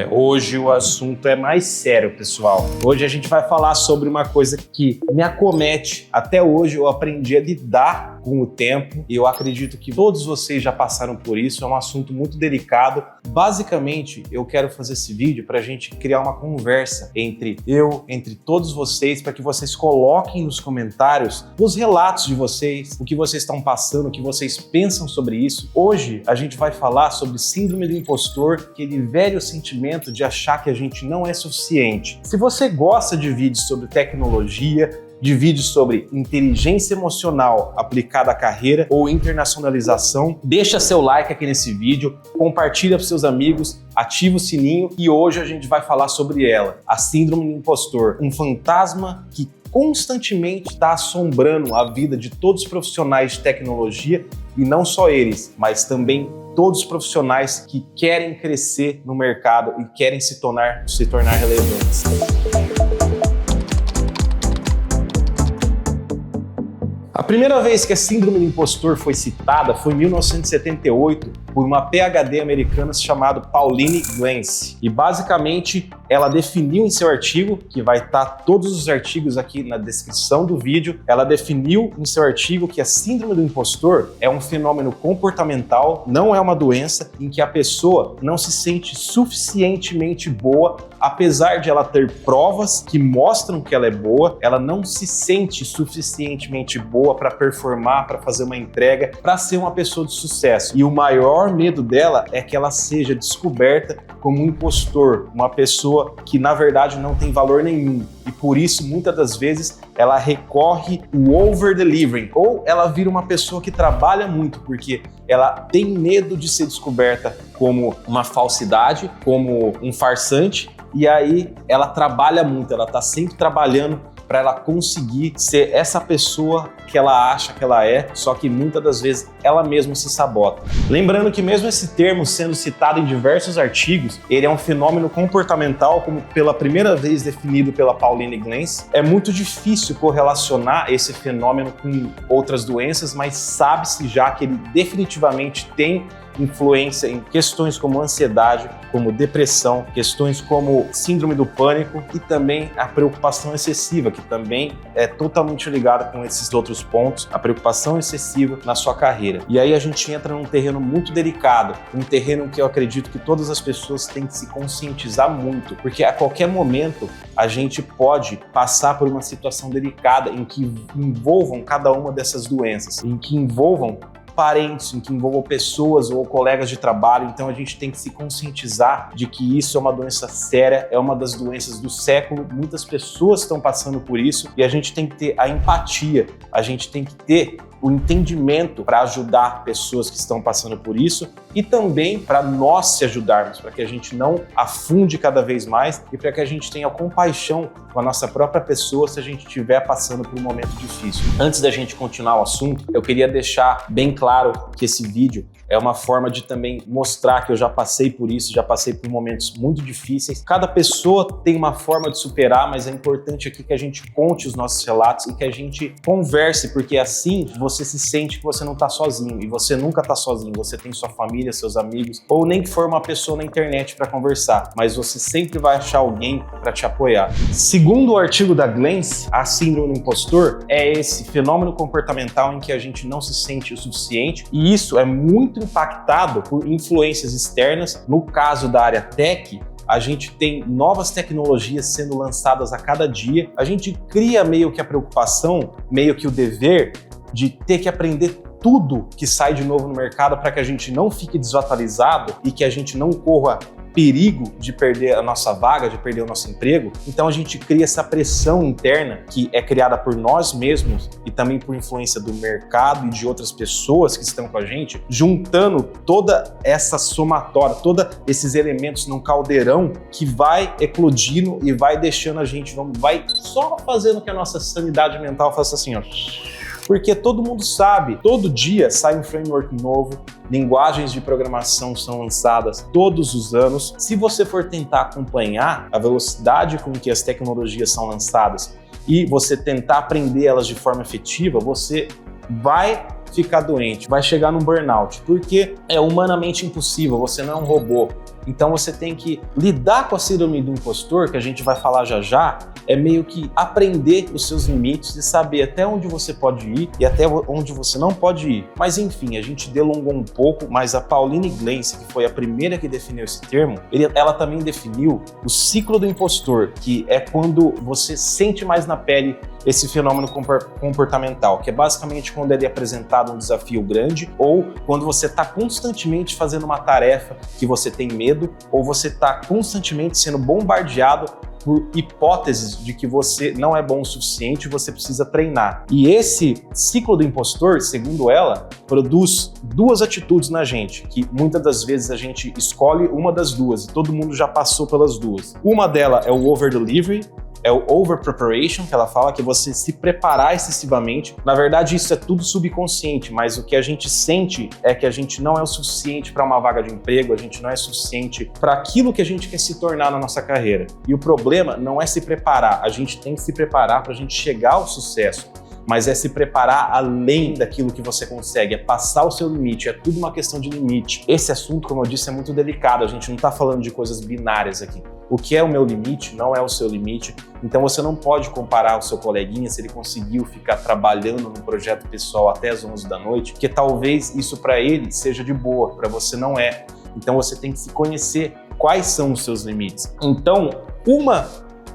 Hoje o assunto é mais sério, pessoal. Hoje a gente vai falar sobre uma coisa que me acomete. Até hoje eu aprendi a lidar com o tempo e eu acredito que todos vocês já passaram por isso. É um assunto muito delicado. Basicamente, eu quero fazer esse vídeo para a gente criar uma conversa entre todos vocês, para que vocês coloquem nos comentários os relatos de vocês, o que vocês estão passando, o que vocês pensam sobre isso. Hoje a gente vai falar sobre síndrome do impostor, aquele velho sentimento de achar que a gente não é suficiente. Se você gosta de vídeos sobre tecnologia, de vídeos sobre inteligência emocional aplicada à carreira ou internacionalização, deixa seu like aqui nesse vídeo, compartilha para seus amigos, ativa o sininho e hoje a gente vai falar sobre ela, a síndrome do impostor, um fantasma que constantemente está assombrando a vida de todos os profissionais de tecnologia e não só eles, mas também todos os profissionais que querem crescer no mercado e querem se tornar relevantes. A primeira vez que a síndrome do impostor foi citada foi em 1978 por uma PhD americana chamada Pauline Clance. E basicamente ela definiu em seu artigo, que vai estar todos os artigos aqui na descrição do vídeo, ela definiu em seu artigo que a síndrome do impostor é um fenômeno comportamental, não é uma doença, em que a pessoa não se sente suficientemente boa, apesar de ela ter provas que mostram que ela é boa, ela não se sente suficientemente boa para performar, para fazer uma entrega, para ser uma pessoa de sucesso. E o maior medo dela é que ela seja descoberta como um impostor, uma pessoa que na verdade não tem valor nenhum. E por isso, muitas das vezes, ela recorre ao over-delivering, ou ela vira uma pessoa que trabalha muito, porque ela tem medo de ser descoberta como uma falsidade, como um farsante, e aí ela trabalha muito, ela está sempre trabalhando para ela conseguir ser essa pessoa que ela acha que ela é, só que muitas das vezes ela mesma se sabota. Lembrando que mesmo esse termo sendo citado em diversos artigos, ele é um fenômeno comportamental, como pela primeira vez definido pela Pauline Clance. É muito difícil correlacionar esse fenômeno com outras doenças, mas sabe-se já que ele definitivamente tem influência em questões como ansiedade, como depressão, questões como síndrome do pânico e também a preocupação excessiva, que também é totalmente ligada com esses outros pontos, a preocupação excessiva na sua carreira. E aí a gente entra num terreno muito delicado, um terreno que eu acredito que todas as pessoas têm que se conscientizar muito, porque a qualquer momento a gente pode passar por uma situação delicada em que envolvam cada uma dessas doenças, em que envolvam parentes, em que envolvam pessoas ou colegas de trabalho. Então a gente tem que se conscientizar de que isso é uma doença séria, é uma das doenças do século, muitas pessoas estão passando por isso e a gente tem que ter a empatia, a gente tem que ter o entendimento para ajudar pessoas que estão passando por isso e também para nós se ajudarmos, para que a gente não afunde cada vez mais e para que a gente tenha compaixão com a nossa própria pessoa se a gente estiver passando por um momento difícil. Antes da gente continuar o assunto, eu queria deixar bem claro que esse vídeo é uma forma de também mostrar que eu já passei por isso, já passei por momentos muito difíceis. Cada pessoa tem uma forma de superar, mas é importante aqui que a gente conte os nossos relatos e que a gente converse, porque assim você se sente que você não está sozinho, e você nunca está sozinho, você tem sua família, seus amigos, ou nem que for uma pessoa na internet para conversar, mas você sempre vai achar alguém para te apoiar. Segundo o artigo da Clance, a síndrome do impostor é esse fenômeno comportamental em que a gente não se sente o suficiente, e isso é muito impactado por influências externas. No caso da área tech, a gente tem novas tecnologias sendo lançadas a cada dia, a gente cria meio que a preocupação, meio que o dever de ter que aprender tudo que sai de novo no mercado para que a gente não fique desatualizado e que a gente não corra perigo de perder a nossa vaga, de perder o nosso emprego. Então a gente cria essa pressão interna que é criada por nós mesmos e também por influência do mercado e de outras pessoas que estão com a gente, juntando toda essa somatória, todos esses elementos num caldeirão que vai eclodindo e vai deixando a gente, vai só fazendo que a nossa sanidade mental faça assim, ó. Porque todo mundo sabe, todo dia sai um framework novo, linguagens de programação são lançadas todos os anos. Se você for tentar acompanhar a velocidade com que as tecnologias são lançadas e você tentar aprender elas de forma efetiva, você vai ficar doente, vai chegar num burnout, porque é humanamente impossível, você não é um robô. Então você tem que lidar com a síndrome do impostor, que a gente vai falar já já, é meio que aprender os seus limites e saber até onde você pode ir e até onde você não pode ir. Mas enfim, a gente delongou um pouco, mas a Pauline Clance, que foi a primeira que definiu esse termo, ela também definiu o ciclo do impostor, que é quando você sente mais na pele esse fenômeno comportamental, que é basicamente quando ele é apresentado um desafio grande ou quando você está constantemente fazendo uma tarefa que você tem medo ou você está constantemente sendo bombardeado por hipóteses de que você não é bom o suficiente e você precisa treinar. E esse ciclo do impostor, segundo ela, produz duas atitudes na gente, que muitas das vezes a gente escolhe uma das duas e todo mundo já passou pelas duas. Uma delas é o over-delivery, é o over-preparation, que ela fala, que é você se preparar excessivamente. Na verdade, isso é tudo subconsciente, mas o que a gente sente é que a gente não é o suficiente para uma vaga de emprego, a gente não é suficiente para aquilo que a gente quer se tornar na nossa carreira. E o problema não é se preparar, a gente tem que se preparar para a gente chegar ao sucesso, mas é se preparar além daquilo que você consegue, é passar o seu limite, é tudo uma questão de limite. Esse assunto, como eu disse, é muito delicado, a gente não está falando de coisas binárias aqui. O que é o meu limite não é o seu limite, então você não pode comparar o seu coleguinha se ele conseguiu ficar trabalhando no projeto pessoal até as 11 da noite, porque talvez isso para ele seja de boa, para você não é. Então você tem que se conhecer quais são os seus limites. Então, uma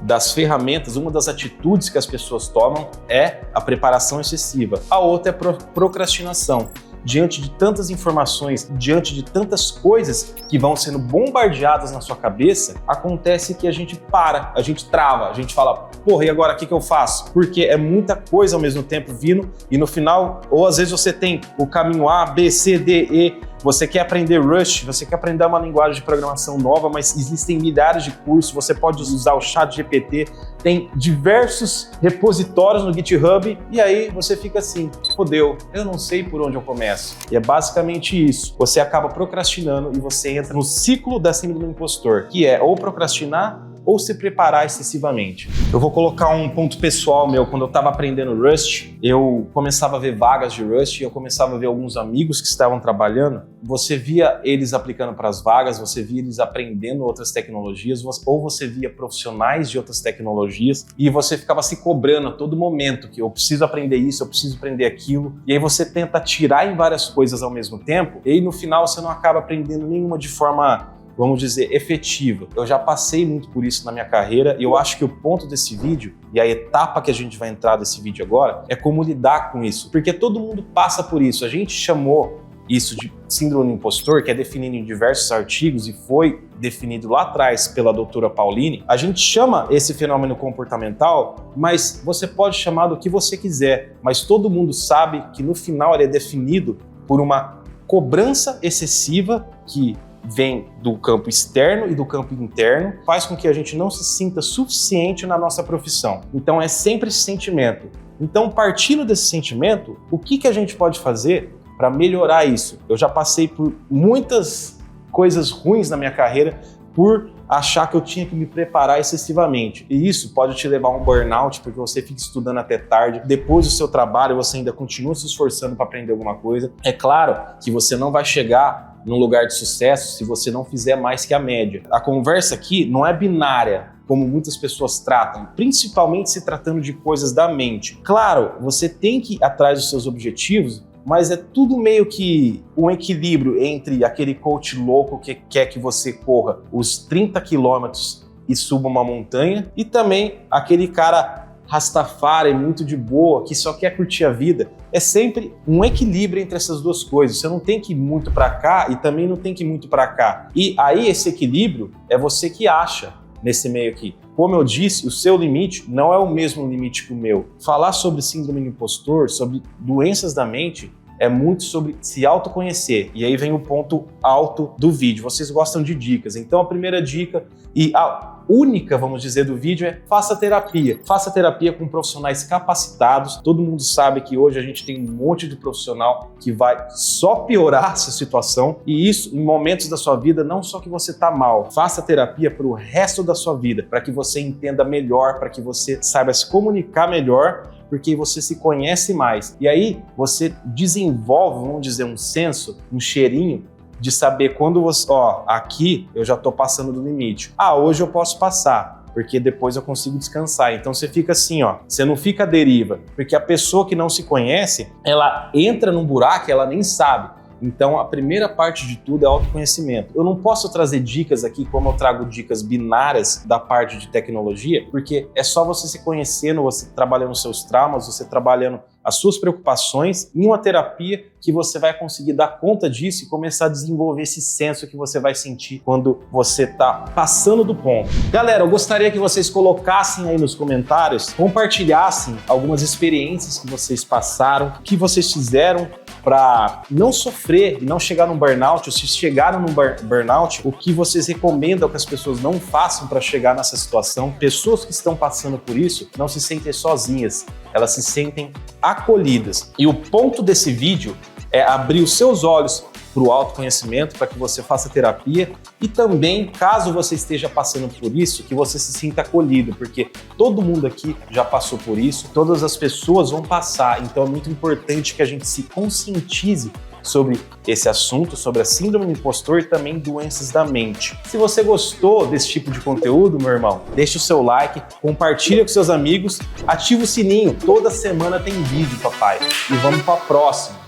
das ferramentas, uma das atitudes que as pessoas tomam é a preparação excessiva. A outra é a procrastinação. Diante de tantas informações, diante de tantas coisas que vão sendo bombardeadas na sua cabeça, acontece que a gente para, a gente trava, a gente fala, porra, e agora o que eu faço? Porque é muita coisa ao mesmo tempo vindo e no final, ou às vezes você tem o caminho A, B, C, D, E, você quer aprender Rust, você quer aprender uma linguagem de programação nova, mas existem milhares de cursos, você pode usar o ChatGPT, tem diversos repositórios no GitHub, e aí você fica assim, fodeu, eu não sei por onde eu começo. E é basicamente isso, você acaba procrastinando e você entra no ciclo da síndrome do impostor, que é ou procrastinar ou se preparar excessivamente. Eu vou colocar um ponto pessoal meu. Quando eu estava aprendendo Rust, eu começava a ver vagas de Rust, eu começava a ver alguns amigos que estavam trabalhando. Você via eles aplicando para as vagas, você via eles aprendendo outras tecnologias, ou você via profissionais de outras tecnologias e você ficava se cobrando a todo momento que eu preciso aprender isso, eu preciso aprender aquilo. E aí você tenta atirar em várias coisas ao mesmo tempo e aí no final você não acaba aprendendo nenhuma de forma, vamos dizer, efetiva. Eu já passei muito por isso na minha carreira e eu acho que o ponto desse vídeo e a etapa que a gente vai entrar desse vídeo agora é como lidar com isso, porque todo mundo passa por isso. A gente chamou isso de síndrome do impostor, que é definido em diversos artigos e foi definido lá atrás pela doutora Pauline. A gente chama esse fenômeno comportamental, mas você pode chamar do que você quiser, mas todo mundo sabe que no final ele é definido por uma cobrança excessiva que vem do campo externo e do campo interno, faz com que a gente não se sinta suficiente na nossa profissão. Então é sempre esse sentimento. Então, partindo desse sentimento, o que a gente pode fazer para melhorar isso? Eu já passei por muitas coisas ruins na minha carreira por achar que eu tinha que me preparar excessivamente. E isso pode te levar a um burnout, porque você fica estudando até tarde. Depois do seu trabalho, você ainda continua se esforçando para aprender alguma coisa. É claro que você não vai chegar num lugar de sucesso se você não fizer mais que a média. A conversa aqui não é binária, como muitas pessoas tratam, principalmente se tratando de coisas da mente. Claro, você tem que ir atrás dos seus objetivos, mas é tudo meio que um equilíbrio entre aquele coach louco que quer que você corra os 30 quilômetros e suba uma montanha e também aquele cara Rastafari, muito de boa, que só quer curtir a vida. É sempre um equilíbrio entre essas duas coisas. Você não tem que ir muito para cá e também não tem que ir muito para cá. E aí esse equilíbrio é você que acha nesse meio aqui. Como eu disse, o seu limite não é o mesmo limite que o meu. Falar sobre síndrome do impostor, sobre doenças da mente, é muito sobre se autoconhecer. E aí vem o ponto alto do vídeo. Vocês gostam de dicas. Então a primeira dica e a única, vamos dizer, do vídeo é faça terapia. Faça terapia com profissionais capacitados. Todo mundo sabe que hoje a gente tem um monte de profissional que vai só piorar essa situação. E isso em momentos da sua vida, não só que você está mal. Faça terapia para o resto da sua vida, para que você entenda melhor, para que você saiba se comunicar melhor. porque você se conhece mais. E aí você desenvolve, vamos dizer, um senso, um cheirinho de saber quando você, aqui eu já tô passando do limite. Hoje eu posso passar, porque depois eu consigo descansar. Então você fica assim, você não fica à deriva, porque a pessoa que não se conhece, ela entra num buraco e ela nem sabe. Então, a primeira parte de tudo é autoconhecimento. Eu não posso trazer dicas aqui como eu trago dicas binárias da parte de tecnologia, porque é só você se conhecendo, você trabalhando os seus traumas, você trabalhando as suas preocupações em uma terapia que você vai conseguir dar conta disso e começar a desenvolver esse senso que você vai sentir quando você está passando do ponto. Galera, eu gostaria que vocês colocassem aí nos comentários, compartilhassem algumas experiências que vocês passaram, o que vocês fizeram para não sofrer e não chegar num burnout, ou se chegaram num burnout, o que vocês recomendam que as pessoas não façam para chegar nessa situação. Pessoas que estão passando por isso não se sentem sozinhas, elas se sentem acolhidas. E o ponto desse vídeo é abrir os seus olhos para o autoconhecimento, para que você faça terapia e também, caso você esteja passando por isso, que você se sinta acolhido, porque todo mundo aqui já passou por isso, todas as pessoas vão passar, então é muito importante que a gente se conscientize sobre esse assunto, sobre a síndrome do impostor e também doenças da mente. Se você gostou desse tipo de conteúdo, meu irmão, deixa o seu like, compartilha com seus amigos, ativa o sininho, toda semana tem vídeo, papai. E vamos para a próxima.